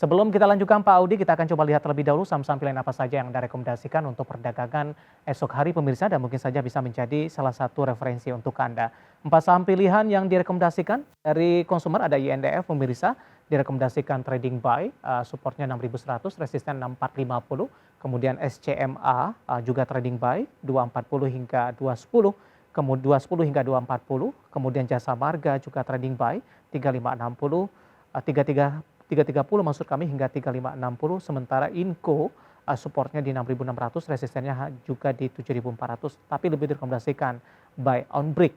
Sebelum kita lanjutkan Pak Audi, kita akan coba lihat terlebih dahulu saham-saham pilihan apa saja yang direkomendasikan untuk perdagangan esok hari pemirsa dan mungkin saja bisa menjadi salah satu referensi untuk Anda. 4 saham pilihan yang direkomendasikan dari konsumer ada INDF pemirsa, direkomendasikan trading buy, supportnya 6.100, resisten 6450, kemudian SCMA juga trading buy 240 hingga 210, kemudian 210 hingga 240, kemudian Jasa Marga juga trading buy 3560, 3330 maksud kami hingga 3560, sementara Inco supportnya di 6.600, resistennya juga di 7.400, tapi lebih direkomendasikan buy on break.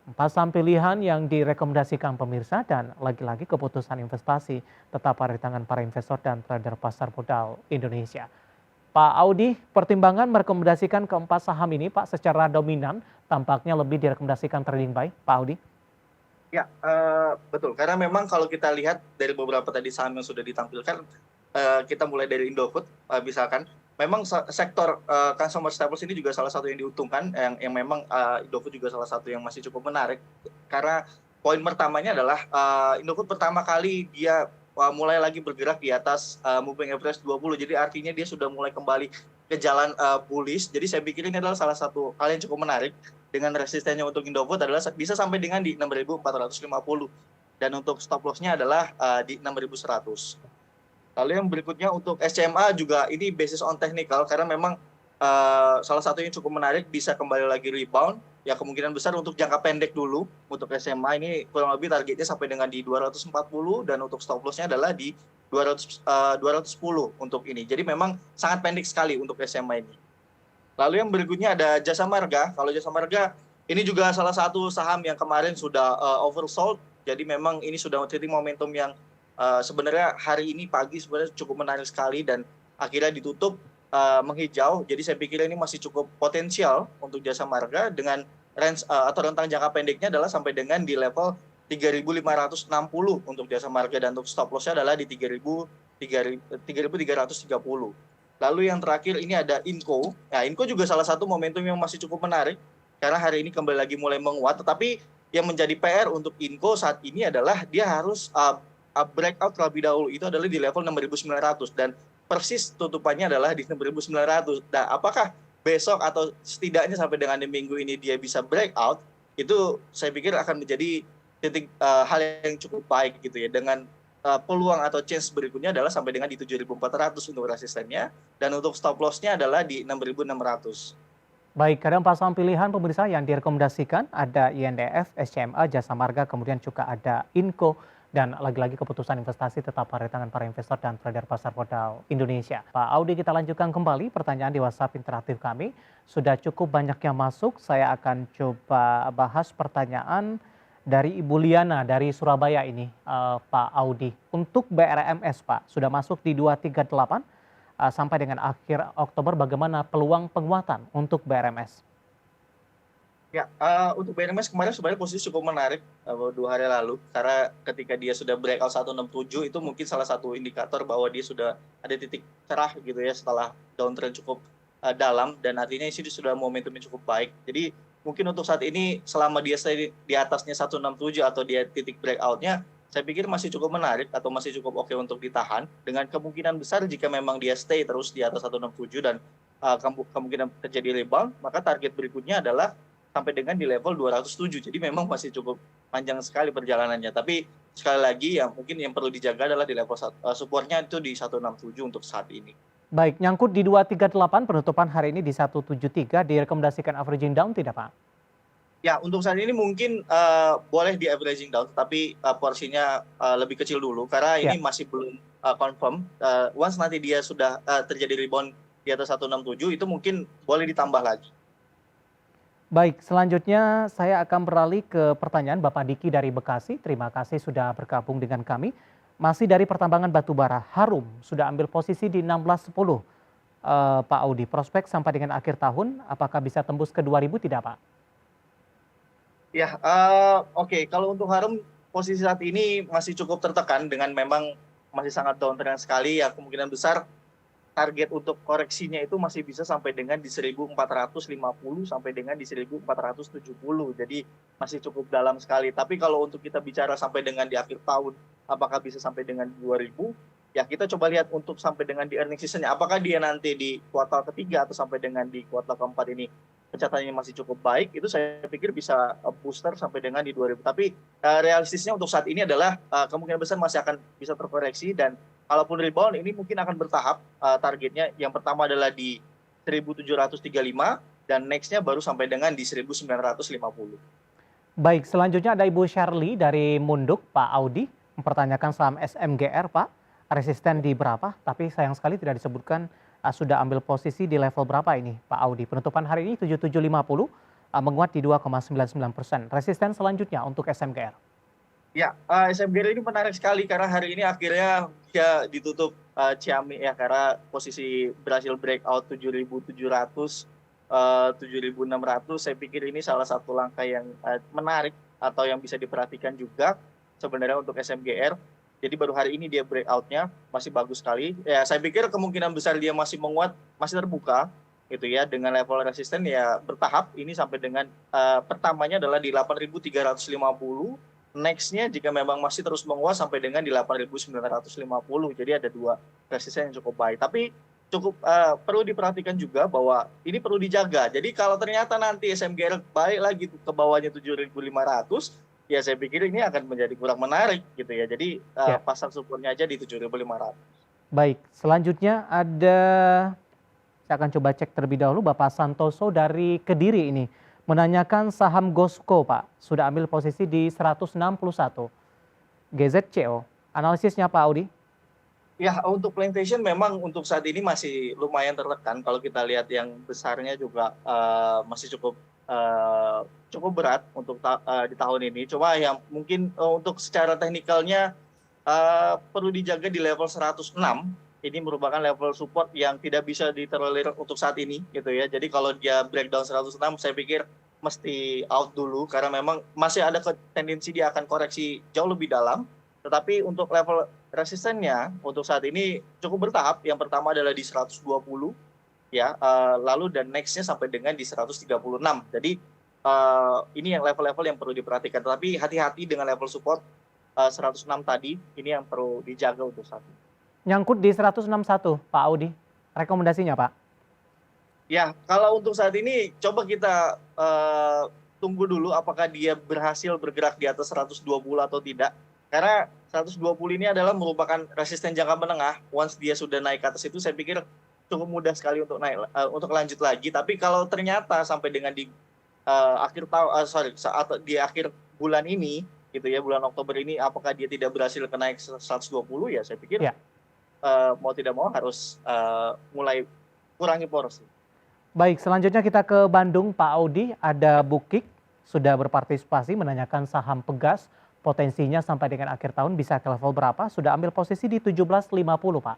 4 saham pilihan yang direkomendasikan pemirsa dan lagi-lagi keputusan investasi tetap ada di tangan para investor dan trader pasar modal Indonesia. Pak Audi, pertimbangan merekomendasikan keempat saham ini Pak secara dominan tampaknya lebih direkomendasikan trading buy, Pak Audi. Ya, betul. Karena memang kalau kita lihat dari beberapa tadi saham yang sudah ditampilkan, kita mulai dari Indofood, misalkan, memang sektor consumer staples ini juga salah satu yang diuntungkan, yang memang Indofood juga salah satu yang masih cukup menarik. Karena poin pertamanya adalah Indofood pertama kali dia mulai lagi bergerak di atas moving average 20, jadi artinya dia sudah mulai kembali ke jalan bullish. Jadi saya pikir ini adalah salah satu hal yang cukup menarik. Dengan resistennya untuk Indofood adalah bisa sampai dengan di 6.450 dan untuk stop loss-nya adalah di 6.100. Lalu yang berikutnya untuk SCMA juga ini basis on technical karena memang salah satu yang cukup menarik bisa kembali lagi rebound. Ya kemungkinan besar untuk jangka pendek dulu untuk SCMA ini kurang lebih targetnya sampai dengan di 240 dan untuk stop loss-nya adalah di 210 untuk ini. Jadi memang sangat pendek sekali untuk SCMA ini. Lalu yang berikutnya ada Jasa Marga. Kalau Jasa Marga ini juga salah satu saham yang kemarin sudah oversold. Jadi memang ini sudah titik momentum yang sebenarnya hari ini pagi sebenarnya cukup menarik sekali dan akhirnya ditutup menghijau. Jadi saya pikir ini masih cukup potensial untuk Jasa Marga dengan range atau rentang jangka pendeknya adalah sampai dengan di level 3.560 untuk Jasa Marga dan untuk stop loss-nya adalah di 3.330. Lalu yang terakhir ini ada Inco. Nah, Inco juga salah satu momentum yang masih cukup menarik karena hari ini kembali lagi mulai menguat. Tetapi yang menjadi PR untuk Inco saat ini adalah dia harus breakout terlebih dahulu. Itu adalah di level 6.900 dan persis tutupannya adalah di 6.900. Nah, apakah besok atau setidaknya sampai dengan di minggu ini dia bisa breakout? Itu saya pikir akan menjadi titik hal yang cukup baik gitu ya dengan peluang atau chance berikutnya adalah sampai dengan di 7.400 untuk resistennya dan untuk stop loss-nya adalah di 6.600. Baik, ada 4 saham pilihan pemirsa yang direkomendasikan, ada INDF, SCMA, Jasa Marga, kemudian juga ada Inco, dan lagi-lagi keputusan investasi tetap ada di tangan para investor dan trader pasar modal Indonesia. Pak Audi, kita lanjutkan kembali pertanyaan di WhatsApp interaktif kami. Sudah cukup banyak yang masuk, saya akan coba bahas pertanyaan dari Ibu Liana dari Surabaya ini, Pak Audi. Untuk BRMS Pak, sudah masuk di 238, sampai dengan akhir Oktober, bagaimana peluang penguatan untuk BRMS? Ya, untuk BNMS kemarin sebenarnya posisi cukup menarik 2 hari lalu karena ketika dia sudah breakout 167 itu mungkin salah satu indikator bahwa dia sudah ada titik cerah gitu ya setelah downtrend cukup dalam dan artinya sih sudah momentumnya cukup baik. Jadi mungkin untuk saat ini selama dia stay di atasnya 167 atau dia titik breakout-nya, saya pikir masih cukup menarik atau masih cukup oke untuk ditahan dengan kemungkinan besar jika memang dia stay terus di atas 167 dan kemungkinan terjadi rebound, maka target berikutnya adalah sampai dengan di level 207. Jadi memang masih cukup panjang sekali perjalanannya. Tapi sekali lagi yang mungkin yang perlu dijaga adalah di level supportnya itu di 167 untuk saat ini. Baik, nyangkut di 238, penutupan hari ini di 173, direkomendasikan averaging down tidak Pak? Ya, untuk saat ini mungkin boleh di averaging down, tapi porsinya lebih kecil dulu karena Ya. ini masih belum confirm. Once nanti dia sudah terjadi rebound di atas 167 itu mungkin boleh ditambah lagi. Baik, selanjutnya saya akan beralih ke pertanyaan Bapak Diki dari Bekasi. Terima kasih sudah bergabung dengan kami. Masih dari pertambangan batubara, Harum sudah ambil posisi di 1610. Pak Audi, prospek sampai dengan akhir tahun, apakah bisa tembus ke 2000 tidak Pak? Ya, oke. Kalau untuk Harum posisi saat ini masih cukup tertekan dengan memang masih sangat downtrend sekali ya kemungkinan besar target untuk koreksinya itu masih bisa sampai dengan di 1.450 sampai dengan di 1.470. Jadi masih cukup dalam sekali. Tapi kalau untuk kita bicara sampai dengan di akhir tahun, apakah bisa sampai dengan 2000? Ya kita coba lihat untuk sampai dengan di earning season-nya, apakah dia nanti di kuartal ketiga atau sampai dengan di kuartal keempat ini pencatatnya masih cukup baik, itu saya pikir bisa booster sampai dengan di 2000. Tapi realistisnya untuk saat ini adalah kemungkinan besar masih akan bisa terkoreksi, dan kalaupun rebound ini mungkin akan bertahap. Targetnya yang pertama adalah di 1735 dan next-nya baru sampai dengan di 1950. Baik, selanjutnya ada Ibu Shirley dari Munduk, Pak Audi, mempertanyakan saham SMGR, Pak. Resisten di berapa? Tapi sayang sekali tidak disebutkan sudah ambil posisi di level berapa ini, Pak Audi. Penutupan hari ini 7750, menguat di 2,99%. Resisten selanjutnya untuk SMGR. Ya, SMGR ini menarik sekali karena hari ini akhirnya dia ditutup ciamik ya, karena posisi berhasil breakout 7.700, 7.600. Saya pikir ini salah satu langkah yang menarik atau yang bisa diperhatikan juga sebenarnya untuk SMGR. Jadi baru hari ini dia breakout-nya masih bagus sekali. Ya, saya pikir kemungkinan besar dia masih menguat, masih terbuka gitu ya, dengan level resisten ya bertahap. Ini sampai dengan pertamanya adalah di 8.350. Next-nya jika memang masih terus menguat sampai dengan di 8.950. Jadi ada dua resisten yang cukup baik. Tapi cukup perlu diperhatikan juga bahwa ini perlu dijaga. Jadi kalau ternyata nanti SMGR balik lagi ke bawahnya 7.500, ya saya pikir ini akan menjadi kurang menarik gitu ya. Jadi Ya. pasang supportnya aja di 7.500. Baik, selanjutnya ada, saya akan coba cek terlebih dahulu, Bapak Santoso dari Kediri ini. Menanyakan saham Gosco, Pak. Sudah ambil posisi di 161. GZCO. Analisisnya Pak Audi? Ya, untuk plantation memang untuk saat ini masih lumayan tertekan. Kalau kita lihat yang besarnya juga masih cukup berat untuk di tahun ini. Cuma yang mungkin untuk secara teknikalnya perlu dijaga di level 106. Ini merupakan level support yang tidak bisa ditolerir untuk saat ini gitu ya. Jadi kalau dia breakdown 106, saya pikir mesti out dulu karena memang masih ada tendensi dia akan koreksi jauh lebih dalam. Tetapi untuk level resistennya untuk saat ini cukup bertahap. Yang pertama adalah di 120 ya, lalu dan next-nya sampai dengan di 136. Jadi ini yang level-level yang perlu diperhatikan. Tetapi hati-hati dengan level support 106 tadi, ini yang perlu dijaga untuk saat ini. Nyangkut di 161, Pak Audi. Rekomendasinya, Pak? Ya, kalau untuk saat ini coba kita tunggu dulu apakah dia berhasil bergerak di atas 120 atau tidak. Karena 120 ini adalah merupakan resisten jangka menengah. Once dia sudah naik ke atas itu, saya pikir cukup mudah sekali untuk naik, untuk lanjut lagi. Tapi kalau ternyata sampai dengan di akhir tahun, saat di akhir bulan ini, gitu ya, bulan Oktober ini, apakah dia tidak berhasil ke naik 120, ya saya pikir Ya. mau tidak mau harus mulai kurangi porsi. Baik, selanjutnya kita ke Bandung, Pak Audi. Ada Bukik sudah berpartisipasi menanyakan saham Pegas. Potensinya sampai dengan akhir tahun bisa ke level berapa? Sudah ambil posisi di 1750, Pak.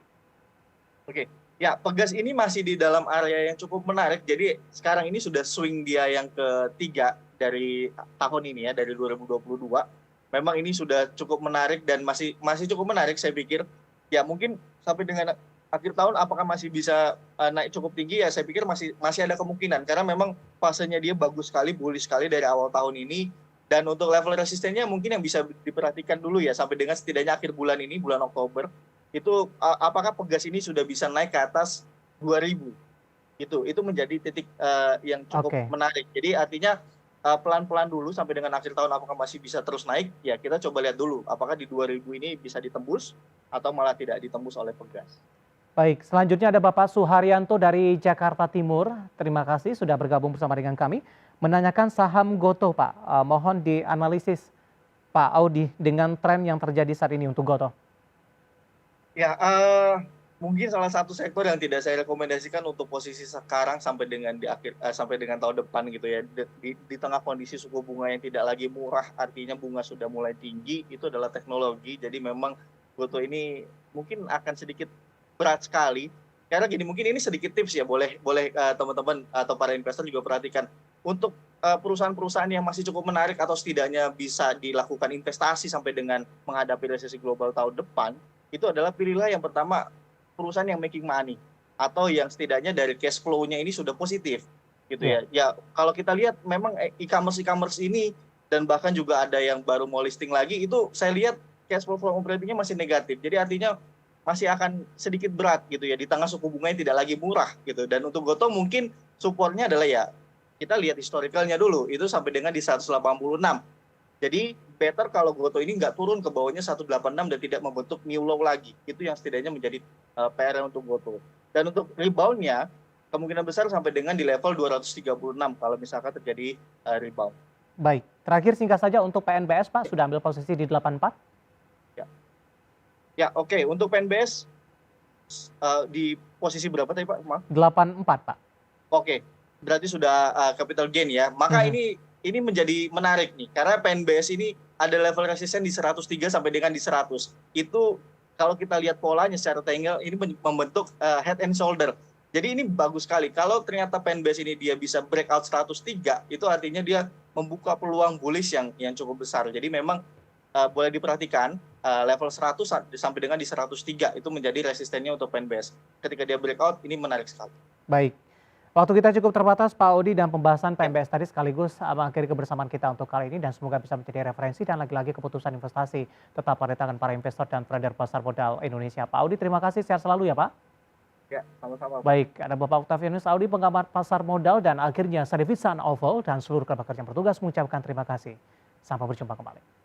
Oke, ya Pegas ini masih di dalam area yang cukup menarik. Jadi sekarang ini sudah swing dia yang ketiga dari tahun ini ya, dari 2022. Memang ini sudah cukup menarik dan masih cukup menarik saya pikir. Ya mungkin sampai dengan akhir tahun apakah masih bisa naik cukup tinggi, ya saya pikir masih ada kemungkinan karena memang fasenya dia bagus sekali, bullish sekali dari awal tahun ini. Dan untuk level resistennya mungkin yang bisa diperhatikan dulu ya sampai dengan setidaknya akhir bulan ini, bulan Oktober. Itu apakah Pegas ini sudah bisa naik ke atas 2000. Itu menjadi titik yang cukup menarik. Jadi artinya pelan-pelan dulu sampai dengan akhir tahun apakah masih bisa terus naik, ya kita coba lihat dulu apakah di 2000 ini bisa ditembus atau malah tidak ditembus oleh Pegas. Baik, selanjutnya ada Bapak Suharyanto dari Jakarta Timur. Terima kasih sudah bergabung bersama dengan kami. Menanyakan saham Gotoh, Pak. Mohon dianalisis, Pak Audi, dengan tren yang terjadi saat ini untuk Gotoh. Ya, mungkin salah satu sektor yang tidak saya rekomendasikan untuk posisi sekarang sampai dengan sampai dengan tahun depan gitu ya. Di tengah kondisi suku bunga yang tidak lagi murah, artinya bunga sudah mulai tinggi, itu adalah teknologi. Jadi memang Gotoh ini mungkin akan sedikit berat sekali. Karena gini, mungkin ini sedikit tips ya, boleh teman-teman atau para investor juga perhatikan. Untuk perusahaan-perusahaan yang masih cukup menarik atau setidaknya bisa dilakukan investasi sampai dengan menghadapi resesi global tahun depan, itu adalah pilihlah yang pertama perusahaan yang making money atau yang setidaknya dari cash flow-nya ini sudah positif gitu ya. Ya kalau kita lihat memang e-commerce ini dan bahkan juga ada yang baru mau listing lagi, itu saya lihat cash flow from operating-nya masih negatif. Jadi artinya masih akan sedikit berat gitu ya di tengah suku bunga yang tidak lagi murah gitu. Dan untuk Gotoh mungkin supportnya adalah ya kita lihat historicalnya dulu itu sampai dengan di 186. Jadi better kalau Gotoh ini nggak turun ke bawahnya 186 dan tidak membentuk new low lagi. Itu yang setidaknya menjadi PR untuk Gotoh. Dan untuk reboundnya kemungkinan besar sampai dengan di level 236 kalau misalkan terjadi rebound. Baik, terakhir singkat saja untuk PNBS Pak, sudah ambil posisi di 84? Ya, ya oke. Untuk PNBS di posisi berapa tadi Pak? Maaf. 84 Pak. Oke, berarti sudah capital gain ya. Maka ini menjadi menarik nih karena PNBS ini ada level resisten di 103 sampai dengan di 100. Itu kalau kita lihat polanya secara triangle ini membentuk head and shoulder. Jadi ini bagus sekali. Kalau ternyata PNBS ini dia bisa breakout 103, itu artinya dia membuka peluang bullish yang cukup besar. Jadi memang boleh diperhatikan level 100 sampai dengan di 103 itu menjadi resistennya untuk PNBS. Ketika dia breakout ini menarik sekali. Baik. Waktu kita cukup terbatas Pak Audi, dan pembahasan PNBS tadi sekaligus mengakhiri kebersamaan kita untuk kali ini, dan semoga bisa menjadi referensi dan lagi-lagi keputusan investasi tetap pada tangan para investor dan trader pasar modal Indonesia. Pak Audi, terima kasih, sehat selalu ya Pak. Ya, sama-sama. Baik, ada Bapak Octavianus Audi, pengamat pasar modal, dan akhirnya saya David San Oval dan seluruh kerja yang bertugas mengucapkan terima kasih. Sampai berjumpa kembali.